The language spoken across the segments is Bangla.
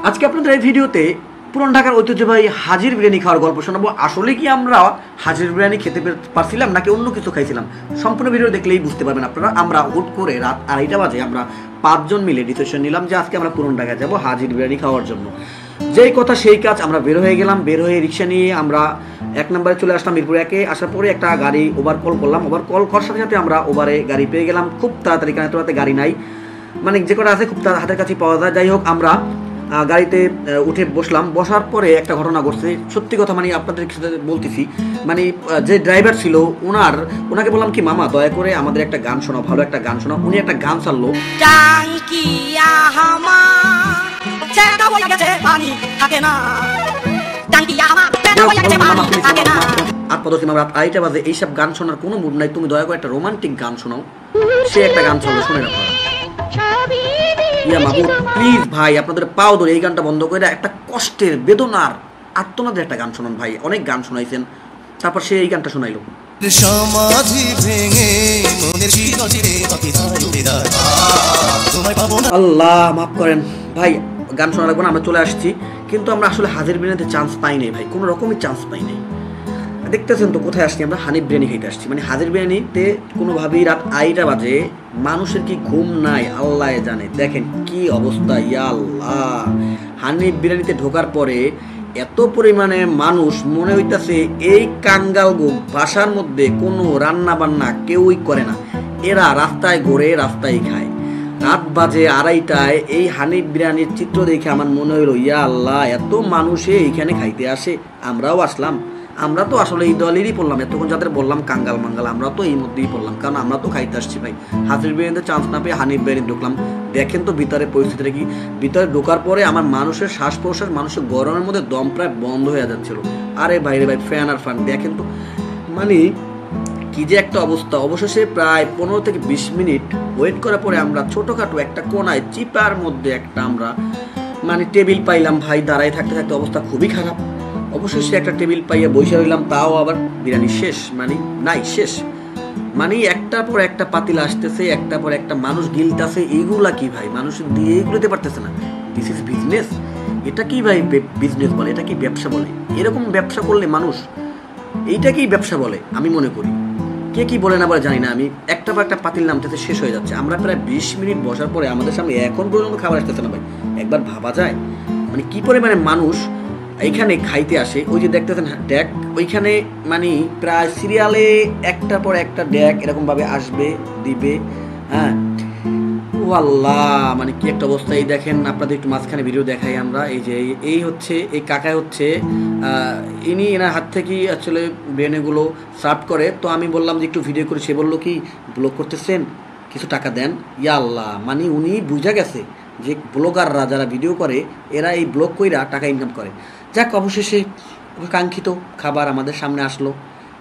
আজকে আপনাদের এই ভিডিওতে পুরান ঢাকার ঐতিহ্যবাহী হাজির বিরিয়ানি খাওয়ার গল্প শোনাবো। আসলে কি আমরা হাজির বিরিয়ানি খেতে পারছিলাম নাকি অন্য কিছু খাইছিলাম, সম্পূর্ণ ভিডিও দেখলেই বুঝতে পারবেন আপনারা। আমরা হুট করে রাত 2:30 বাজে আমরা 5 জন মিলে ডিসিশন নিলাম যে আজকে আমরা পুরান ঢাকায় যাবো হাজির বিরিয়ানি খাওয়ার জন্য। যেই কথা সেই কাজ, আমরা বের হয়ে গেলাম। বের হয়ে রিক্সা নিয়ে আমরা 1 নম্বরে চলে আসলাম মিরপুর 1-এ। আসার পরে একটা গাড়ি ওভার কল করলাম। ওভার কল করার সাথে সাথে আমরা ওভারে গাড়ি পেয়ে গেলাম খুব তাড়াতাড়ি, কারণ এত রাতে গাড়ি নাই, মানে যে কটা আছে খুব হাতের কাছে পাওয়া যায়। যাই হোক, আমরা গাড়িতে উঠে বসলাম। বসার পরে একটা ঘটনা ঘটছে, সত্যি কথা, মানে আপনাদের সাথে বলতেছি, মানে যে ড্রাইভার ছিল ওনাকে বললাম কি মামা দয়া করে আমাদের একটা গান শোনাও, ভালো একটা গান শোনাও। উনি একটা গান চাললো, রাত 2:30 বাজে এইসব গান শোনার কোনো মুড নাই, তুমি দয়া করে একটা রোমান্টিক গান শোনাও। সে একটা গান চললো, শুনে না ইয়া মাহবুব প্লিজ ভাই, আপনাদের পাও ধরে এই গানটা বন্ধ করে একটা কষ্টের বেদনার আত্মনাদের একটা গান শোনান ভাই। অনেক গান শোনাইছেন, তারপর সে এই গানটা শোনাইলো। আল্লাহ মাফ করেন ভাই, গান শোনা লাগবে না, আমরা চলে আসছি। কিন্তু আমরা আসলে হাজির বিরিয়ানিতে চান্স পাই নাই ভাই, কোনো রকমই চান্স পাই নাই। দেখতেছেন তো কোথায় আসছি আমরা, হানিফ বিরিয়ানি খাইতে আসছি। মানে হাজির বিরিয়ানিতে কোনোভাবেই রাত 2:30 বাজে মানুষের কি ঘুম নাই আল্লাহ জানে। দেখেন কি অবস্থা, ইয়া আল্লাহ। হানিফ বিরিয়ানিতে ঢোকার পরে এত পরিমাণে মানুষ, মনে হইতেছে এই কাঙ্গাল বাসার মধ্যে কোনো রান্না বান্না কেউই করে না, এরা রাস্তায় ঘোরে রাস্তায় খায়। রাত বাজে 2:30টায় এই হানিফ বিরিয়ানির চিত্র দেখে আমার মনে হইল ইয়া আল্লাহ, এত মানুষে এইখানে খাইতে আসে, আমরাও আসলাম। আমরা তো আসলে এই দলেরই পড়লাম, এতক্ষণ যাদের বললাম কাঙ্গাল মাঙ্গাল, আমরা তো এই মধ্যেই পড়লাম, কারণ আমরা তো খাইতে আসছি ভাই। হাজির বিরিয়ানিতে চান্স না পেয়ে হানিফ বিরিয়ানি ঢুকলাম। দেখেন তো ভিতরে পরিস্থিতিটা কি। ভিতরে ঢোকার পরে আমার মানুষের শ্বাস প্রশ্বাস, মানুষের গরমের মধ্যে দম প্রায় বন্ধ হয়ে যাচ্ছিল। আরে ভাই রে ভাই, ফ্যান আর ফ্যান, দেখেন তো মানে কি যে একটা অবস্থা। অবশেষে প্রায় 15 থেকে 20 মিনিট ওয়েট করার পরে আমরা ছোটোখাটো একটা কোনায় চিপার মধ্যে একটা আমরা মানে টেবিল পাইলাম ভাই। দাঁড়ায় থাকতে থাকতে অবস্থা খুবই খারাপ। অবশেষে একটা টেবিল পাইয়া বসে রইলাম, তাও আবার বিরিয়ানি শেষ, মানে নাই শেষ, মানে একটার পর একটা পাতিল আসতেছে, একটা পর একটা মানুষ গিলতেছে। এইগুলা কি ভাই, মানুষ দিয়ে এগুলোতে পারতেছে না। This is business. এটা কি ভাই বিজনেস বলে, এটা কি ব্যবসা বলে? এরকম ব্যবসা করলে মানুষ এইটাকেই ব্যবসা বলে আমি মনে করি। কে কি বলে না বলে জানি না আমি। একটা পর একটা পাতিল নামতেছে, শেষ হয়ে যাচ্ছে। আমরা প্রায় 20 মিনিট বসার পরে আমাদের সামনে এখন পর্যন্ত খাবার আসতেছে না ভাই। একবার ভাবা যায় মানে কি পরিমাণে মানুষ এইখানে খাইতে আসে। ওই যে দেখতেছেন ড্যাক, ওইখানে মানে প্রায় সিরিয়ালে একটার পর একটা ড্যাক এরকমভাবে আসবে দিবে। হ্যাঁ ও আল্লাহ, মানে কি একটা অবস্থা। এই দেখেন, আপনাদের একটু মাঝখানে ভিডিও দেখাই আমরা। এই যে এই হচ্ছে এই কাকা হচ্ছে ইনি, এনার হাত থেকেই আসলে বিরিয়ানিগুলো সার্ভ করে। তো আমি বললাম যে একটু ভিডিও করে, সে বললো কি ব্লগ করতেছেন, কিছু টাকা দেন। ইয়া আল্লাহ, মানে উনি বুঝা গেছে যে ব্লগাররা যারা ভিডিও করে এরা এই ব্লগ কইরা টাকা ইনকাম করে। যাক, অবশেষে কাঙ্ক্ষিত খাবার আমাদের সামনে আসলো।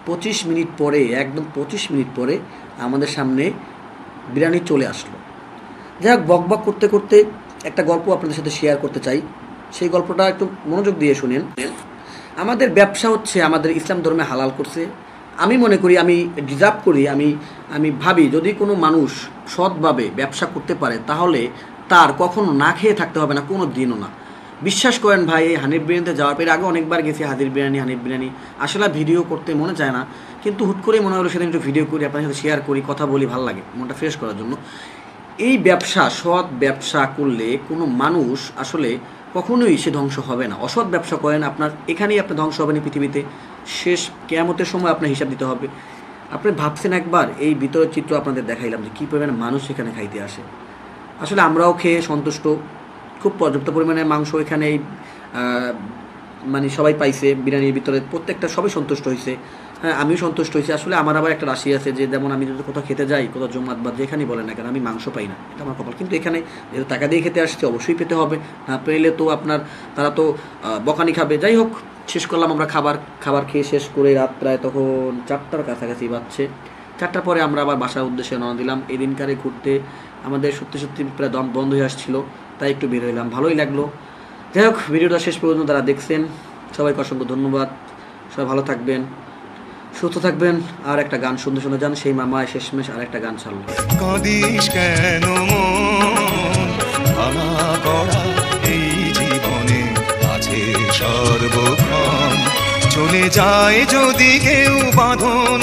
25 মিনিট পরে, একদম 25 মিনিট পরে আমাদের সামনে বিরিয়ানি চলে আসলো। যাক, বকবক করতে করতে একটা গল্প আপনাদের সাথে শেয়ার করতে চাই। সেই গল্পটা একটু মনোযোগ দিয়ে শুনেন। আমাদের ব্যবসা হচ্ছে আমাদের ইসলাম ধর্মে হালাল করছে। আমি মনে করি, আমি ডিজার্ভ করি, আমি ভাবি যদি কোনো মানুষ সৎভাবে ব্যবসা করতে পারে তাহলে তার কখনো না খেয়ে থাকতে হবে না, কোনো দিনও না। বিশ্বাস করেন ভাই, এই হানিফ বিরিয়ানিতে যাওয়ার পরে আগে অনেকবার গেছি হাজির বিরিয়ানি, হানিফ বিরিয়ানি। আসলে ভিডিও করতে মনে চায় না, কিন্তু হুট করে মনে হলো সেদিন একটু ভিডিও করি, আপনার সাথে শেয়ার করি, কথা বলি, ভালো লাগে মনটা ফ্রেশ করার জন্য। এই ব্যবসা, সৎ ব্যবসা করলে কোনো মানুষ আসলে কখনোই সে ধ্বংস হবে না। অসৎ ব্যবসা করেন আপনার এখানেই আপনি ধ্বংস হবেন পৃথিবীতে। শেষ কিয়ামতের সময় আপনার হিসাব দিতে হবে। আপনি ভাবছেন একবার, এই ভিতরের চিত্র আপনাদের দেখাইলাম যে কী পরিমাণে মানুষ এখানে খাইতে আসে। আসলে আমরাও খেয়ে সন্তুষ্ট, খুব পর্যাপ্ত পরিমাণে মাংস এখানে মানে সবাই পাইছে বিরিয়ানির ভিতরে, প্রত্যেকটা সবাই সন্তুষ্ট হয়েছে। হ্যাঁ, আমিও সন্তুষ্ট হয়েছি। আসলে আমার আবার একটা রাশি আছে যে যেমন আমি যদি কোথাও খেতে যাই, কোথাও জমাত বা যেখানেই বলেন না কেন, আমি মাংস পাই না, এটা আমার কপাল। কিন্তু এখানে যেহেতু টাকা দিয়ে খেতে আসছে, অবশ্যই পেতে হবে। না পেলে তো আপনার তারা তো বকানি খাবে। যাই হোক, শেষ করলাম আমরা খাবার খেয়ে শেষ করে রাত প্রায় তখন 4টার কাছাকাছি বাজছে। 4টার পরে আমরা আবার বাসার উদ্দেশ্যে রওনা দিলাম। এই দিনকারে ঘুরতে আমাদের সত্যি সত্যি প্রায় দম বন্ধ হয়ে আসছিলো, তাই একটু বের হইলাম, ভালোই লাগলো। যাই হোক, ভিডিওটা শেষ পর্যন্ত যারা দেখছেন সবাইকে অসংখ্য ধন্যবাদ। সবাই ভালো থাকবেন, সুস্থ থাকবেন। আর একটা গান শুনতে শুনতে যান, সেই মামা শেষমেশ আর একটা গান ছাড়লো। কাঁদিস কেন মন, আমার গড়া এই জীবন ক্ষণ চলে যায় যদি কেউ বাঁধন